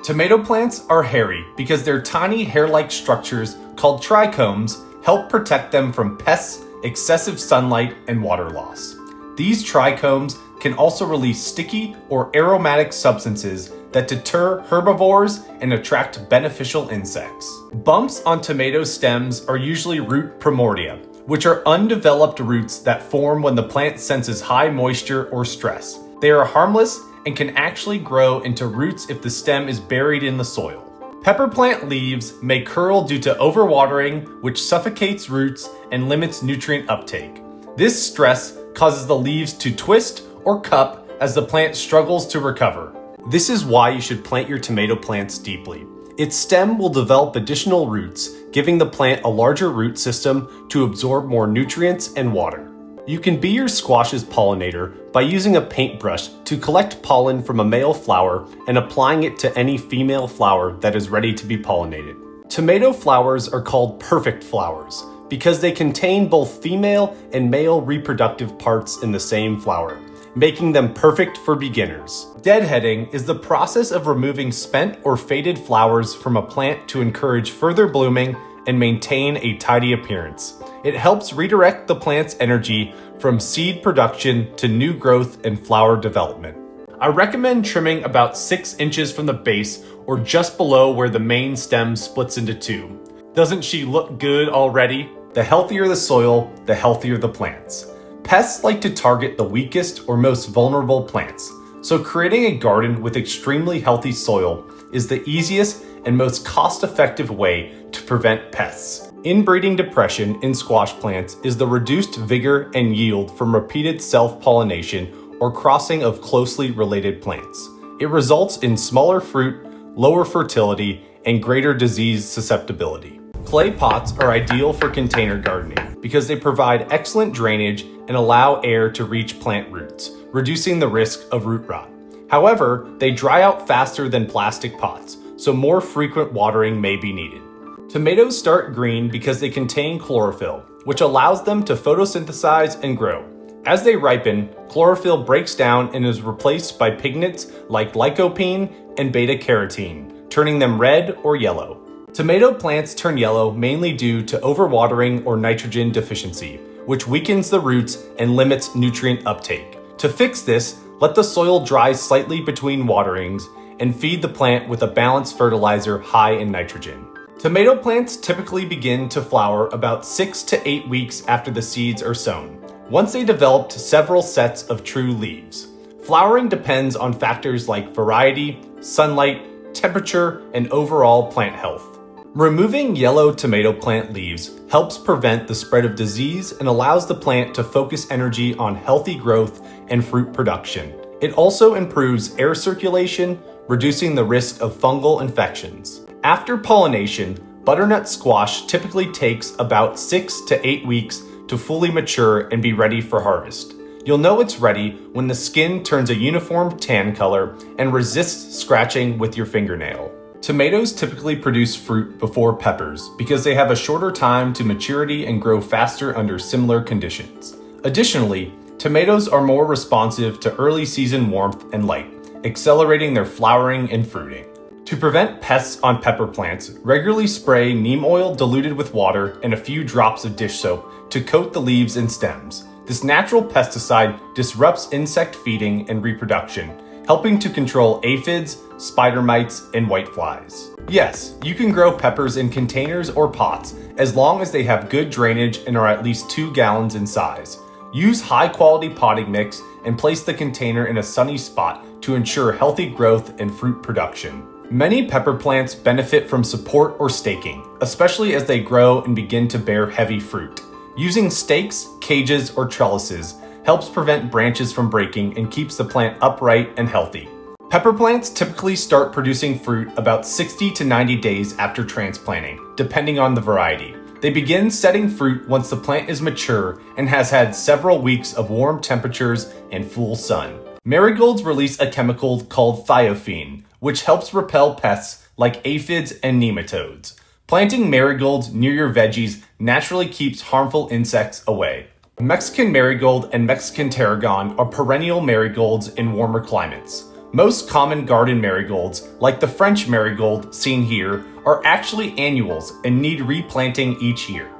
Tomato plants are hairy because their tiny hair-like structures called trichomes help protect them from pests, excessive sunlight, and water loss. These trichomes can also release sticky or aromatic substances that deter herbivores and attract beneficial insects. Bumps on tomato stems are usually root primordia, which are undeveloped roots that form when the plant senses high moisture or stress. They are harmless and can actually grow into roots if the stem is buried in the soil. Pepper plant leaves may curl due to overwatering, which suffocates roots and limits nutrient uptake. This stress causes the leaves to twist or cup as the plant struggles to recover. This is why you should plant your tomato plants deeply. Its stem will develop additional roots, giving the plant a larger root system to absorb more nutrients and water. You can be your squash's pollinator by using a paintbrush to collect pollen from a male flower and applying it to any female flower that is ready to be pollinated. Tomato flowers are called perfect flowers because they contain both female and male reproductive parts in the same flower, making them perfect for beginners. Deadheading is the process of removing spent or faded flowers from a plant to encourage further blooming and maintain a tidy appearance. It helps redirect the plant's energy from seed production to new growth and flower development. I recommend trimming about 6 inches from the base or just below where the main stem splits into two. Doesn't she look good already? The healthier the soil, the healthier the plants. Pests like to target the weakest or most vulnerable plants, so creating a garden with extremely healthy soil is the easiest and most cost-effective way to prevent pests. Inbreeding depression in squash plants is the reduced vigor and yield from repeated self-pollination or crossing of closely related plants. It results in smaller fruit, lower fertility, and greater disease susceptibility. Clay pots are ideal for container gardening because they provide excellent drainage and allow air to reach plant roots, reducing the risk of root rot. However, they dry out faster than plastic pots, so more frequent watering may be needed. Tomatoes start green because they contain chlorophyll, which allows them to photosynthesize and grow. As they ripen, chlorophyll breaks down and is replaced by pigments like lycopene and beta-carotene, turning them red or yellow. Tomato plants turn yellow mainly due to overwatering or nitrogen deficiency, which weakens the roots and limits nutrient uptake. To fix this, let the soil dry slightly between waterings and feed the plant with a balanced fertilizer high in nitrogen. Tomato plants typically begin to flower about 6 to 8 weeks after the seeds are sown, once they developed several sets of true leaves. Flowering depends on factors like variety, sunlight, temperature, and overall plant health. Removing yellow tomato plant leaves helps prevent the spread of disease and allows the plant to focus energy on healthy growth and fruit production. It also improves air circulation, reducing the risk of fungal infections. After pollination, butternut squash typically takes about 6 to 8 weeks to fully mature and be ready for harvest. You'll know it's ready when the skin turns a uniform tan color and resists scratching with your fingernail. Tomatoes typically produce fruit before peppers because they have a shorter time to maturity and grow faster under similar conditions. Additionally, tomatoes are more responsive to early season warmth and light, accelerating their flowering and fruiting. To prevent pests on pepper plants, regularly spray neem oil diluted with water and a few drops of dish soap to coat the leaves and stems. This natural pesticide disrupts insect feeding and reproduction, helping to control aphids, spider mites, and whiteflies. Yes, you can grow peppers in containers or pots as long as they have good drainage and are at least 2 gallons in size. Use high-quality potting mix and place the container in a sunny spot to ensure healthy growth and fruit production. Many pepper plants benefit from support or staking, especially as they grow and begin to bear heavy fruit. Using stakes, cages, or trellises helps prevent branches from breaking and keeps the plant upright and healthy. Pepper plants typically start producing fruit about 60 to 90 days after transplanting, depending on the variety. They begin setting fruit once the plant is mature and has had several weeks of warm temperatures and full sun. Marigolds release a chemical called thiophene, which helps repel pests like aphids and nematodes. Planting marigolds near your veggies naturally keeps harmful insects away. Mexican marigold and Mexican tarragon are perennial marigolds in warmer climates. Most common garden marigolds, like the French marigold seen here, are actually annuals and need replanting each year.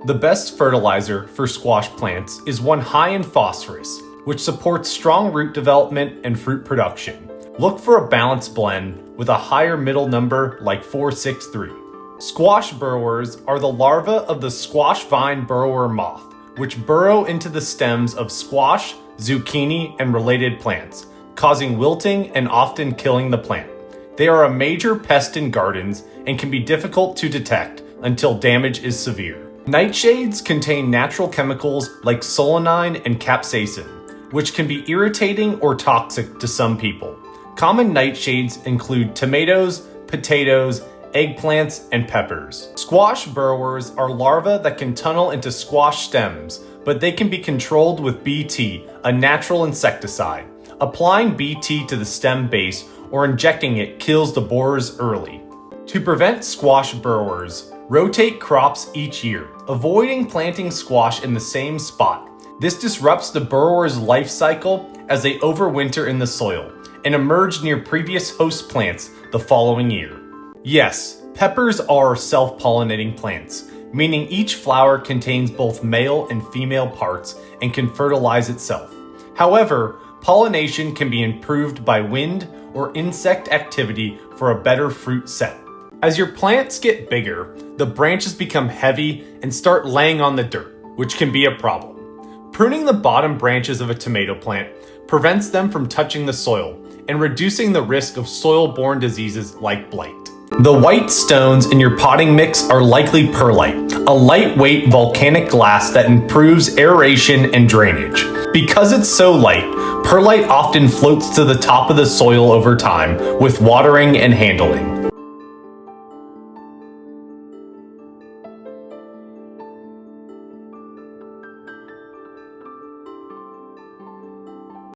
The best fertilizer for squash plants is one high in phosphorus, which supports strong root development and fruit production. Look for a balanced blend with a higher middle number like 463. Squash burrowers are the larvae of the squash vine burrower moth, which burrow into the stems of squash, zucchini, and related plants, causing wilting and often killing the plant. They are a major pest in gardens and can be difficult to detect until damage is severe. Nightshades contain natural chemicals like solanine and capsaicin, which can be irritating or toxic to some people. Common nightshades include tomatoes, potatoes, eggplants, and peppers. Squash burrowers are larvae that can tunnel into squash stems, but they can be controlled with BT, a natural insecticide. Applying BT to the stem base or injecting it kills the borers early. To prevent squash burrowers, rotate crops each year, avoiding planting squash in the same spot. This disrupts the burrower's life cycle as they overwinter in the soil and emerge near previous host plants the following year. Yes, peppers are self-pollinating plants, meaning each flower contains both male and female parts and can fertilize itself. However, pollination can be improved by wind or insect activity for a better fruit set. As your plants get bigger, the branches become heavy and start laying on the dirt, which can be a problem. Pruning the bottom branches of a tomato plant prevents them from touching the soil and reducing the risk of soil-borne diseases like blight. The white stones in your potting mix are likely perlite, a lightweight volcanic glass that improves aeration and drainage. Because it's so light, perlite often floats to the top of the soil over time with watering and handling.